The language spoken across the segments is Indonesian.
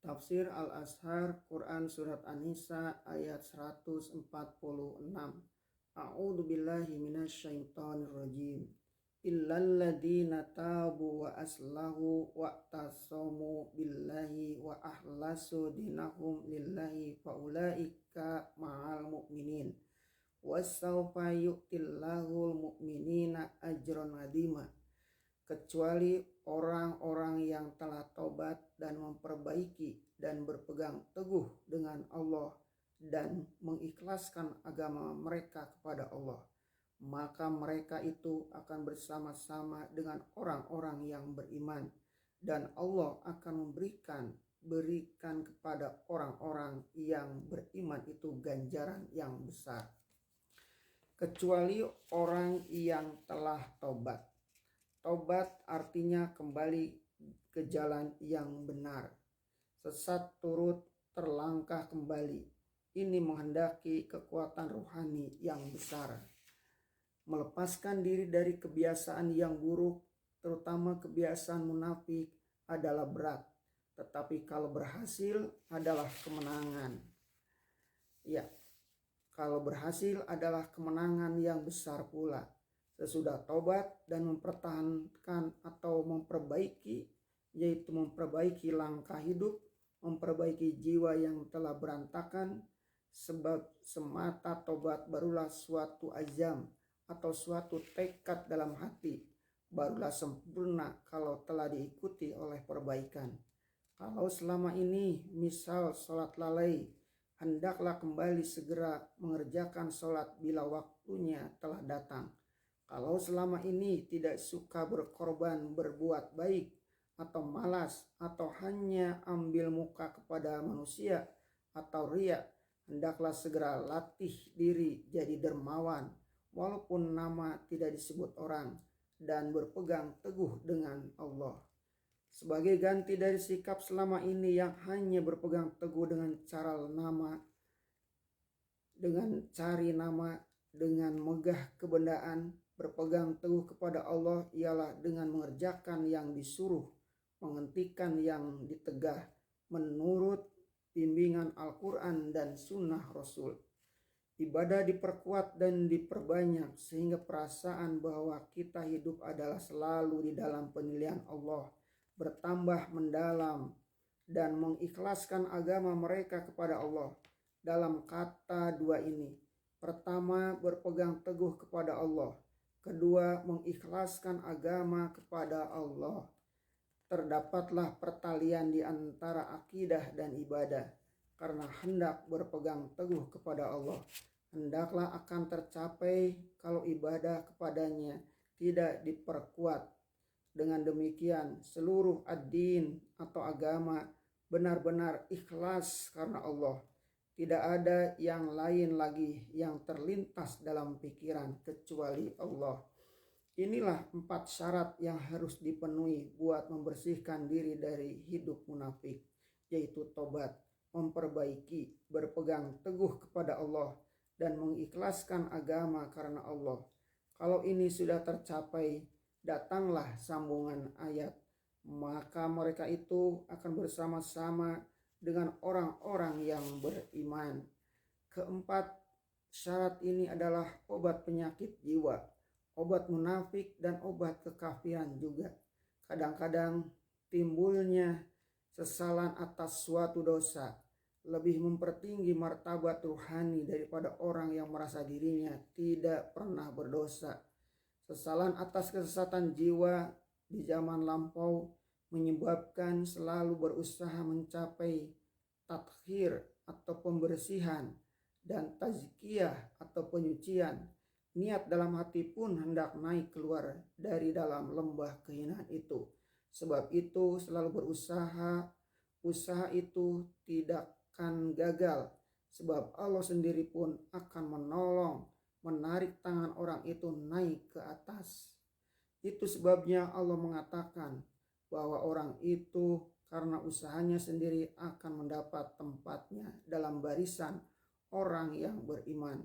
Tafsir Al-Azhar Quran Surat An-Nisa ayat 146. A'udzu billahi minasyaitonir rajim. Illal ladzina tabu wa aslahu wa tasamu billahi wa ahlasu dinahum lillahi faulaika ma'al mu'minin. Wasawfa yu'tillahul mu'minina ajran 'azima. Kecuali orang-orang yang telah taubat dan memperbaiki dan berpegang teguh dengan Allah dan mengikhlaskan agama mereka kepada Allah, maka mereka itu akan bersama-sama dengan orang-orang yang beriman, dan Allah akan berikan kepada orang-orang yang beriman itu ganjaran yang besar. Kecuali orang yang telah taubat. Taubat artinya kembali ke jalan yang benar. Sesat turut terlangkah kembali. Ini menghendaki kekuatan rohani yang besar. Melepaskan diri dari kebiasaan yang buruk, terutama kebiasaan munafik, adalah berat. Tetapi kalau berhasil adalah kemenangan. Ya, kalau berhasil adalah kemenangan yang besar pula. Sesudah tobat dan mempertahankan atau memperbaiki, yaitu memperbaiki langkah hidup, memperbaiki jiwa yang telah berantakan, sebab semata tobat barulah suatu azam atau suatu tekad dalam hati, barulah sempurna kalau telah diikuti oleh perbaikan. Kalau selama ini misal sholat lalai, hendaklah kembali segera mengerjakan sholat bila waktunya telah datang. Kalau selama ini tidak suka berkorban berbuat baik atau malas atau hanya ambil muka kepada manusia atau riya, hendaklah segera latih diri jadi dermawan walaupun nama tidak disebut orang dan berpegang teguh dengan Allah. Sebagai ganti dari sikap selama ini yang hanya berpegang teguh dengan cari nama, dengan megah kebendaan, berpegang teguh kepada Allah ialah dengan mengerjakan yang disuruh, menghentikan yang ditegah, menurut bimbingan Al-Quran dan Sunnah Rasul. Ibadah diperkuat dan diperbanyak sehingga perasaan bahwa kita hidup adalah selalu di dalam penilaian Allah bertambah mendalam, dan mengikhlaskan agama mereka kepada Allah. Dalam kata dua ini, pertama berpegang teguh kepada Allah, kedua mengikhlaskan agama kepada Allah. Terdapatlah pertalian di antara akidah dan ibadah, karena hendak berpegang teguh kepada Allah hendaklah akan tercapai kalau ibadah kepadanya tidak diperkuat. Dengan demikian seluruh ad-din atau agama benar-benar ikhlas karena Allah. Tidak ada yang lain lagi yang terlintas dalam pikiran kecuali Allah. Inilah 4 syarat yang harus dipenuhi buat membersihkan diri dari hidup munafik, yaitu tobat, memperbaiki, berpegang teguh kepada Allah, dan mengikhlaskan agama karena Allah. Kalau ini sudah tercapai, datanglah sambungan ayat. Maka mereka itu akan bersama-sama dengan orang-orang yang beriman. Keempat, syarat ini adalah obat penyakit jiwa, obat munafik, dan obat kekafiran juga. Kadang-kadang timbulnya sesalan atas suatu dosa lebih mempertinggi martabat ruhani daripada orang yang merasa dirinya tidak pernah berdosa. Sesalan atas kesesatan jiwa di zaman lampau menyebabkan selalu berusaha mencapai tathhir atau pembersihan dan tazkiyah atau penyucian. Niat dalam hati pun hendak naik keluar dari dalam lembah kehinaan itu. Sebab itu selalu berusaha, usaha itu tidak akan gagal, sebab Allah sendiri pun akan menolong, menarik tangan orang itu naik ke atas. Itu sebabnya Allah mengatakan bahwa orang itu karena usahanya sendiri akan mendapat tempatnya dalam barisan orang yang beriman.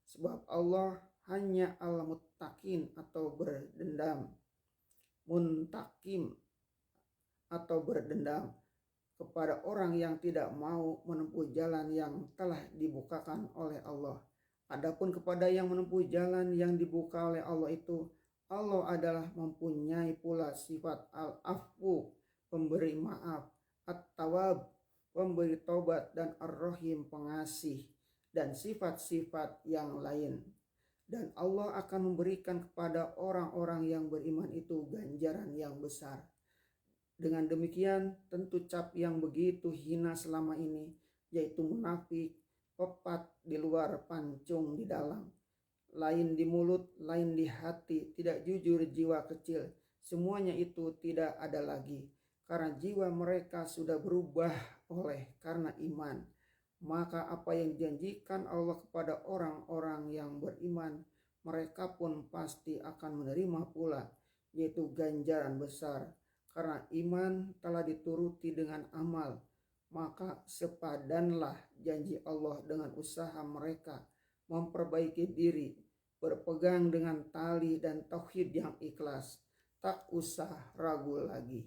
Sebab Allah hanya al-muttaqin atau berdendam, muntakim atau berdendam kepada orang yang tidak mau menempuh jalan yang telah dibukakan oleh Allah. Adapun kepada yang menempuh jalan yang dibuka oleh Allah itu, Allah adalah mempunyai pula sifat al-afwu, pemberi maaf, at-tawab, pemberi tobat, dan ar-rahim, pengasih, dan sifat-sifat yang lain. Dan Allah akan memberikan kepada orang-orang yang beriman itu ganjaran yang besar. Dengan demikian tentu cap yang begitu hina selama ini, yaitu munafik, pepat di luar, pancung di dalam, lain di mulut, lain di hati, tidak jujur, jiwa kecil, semuanya itu tidak ada lagi, karena jiwa mereka sudah berubah karena iman. Maka apa yang dijanjikan Allah kepada orang-orang yang beriman, mereka pun pasti akan menerima pula, yaitu ganjaran besar. Karena iman telah dituruti dengan amal, maka sepadanlah janji Allah dengan usaha mereka memperbaiki diri, berpegang dengan tali dan tauhid yang ikhlas, tak usah ragu lagi.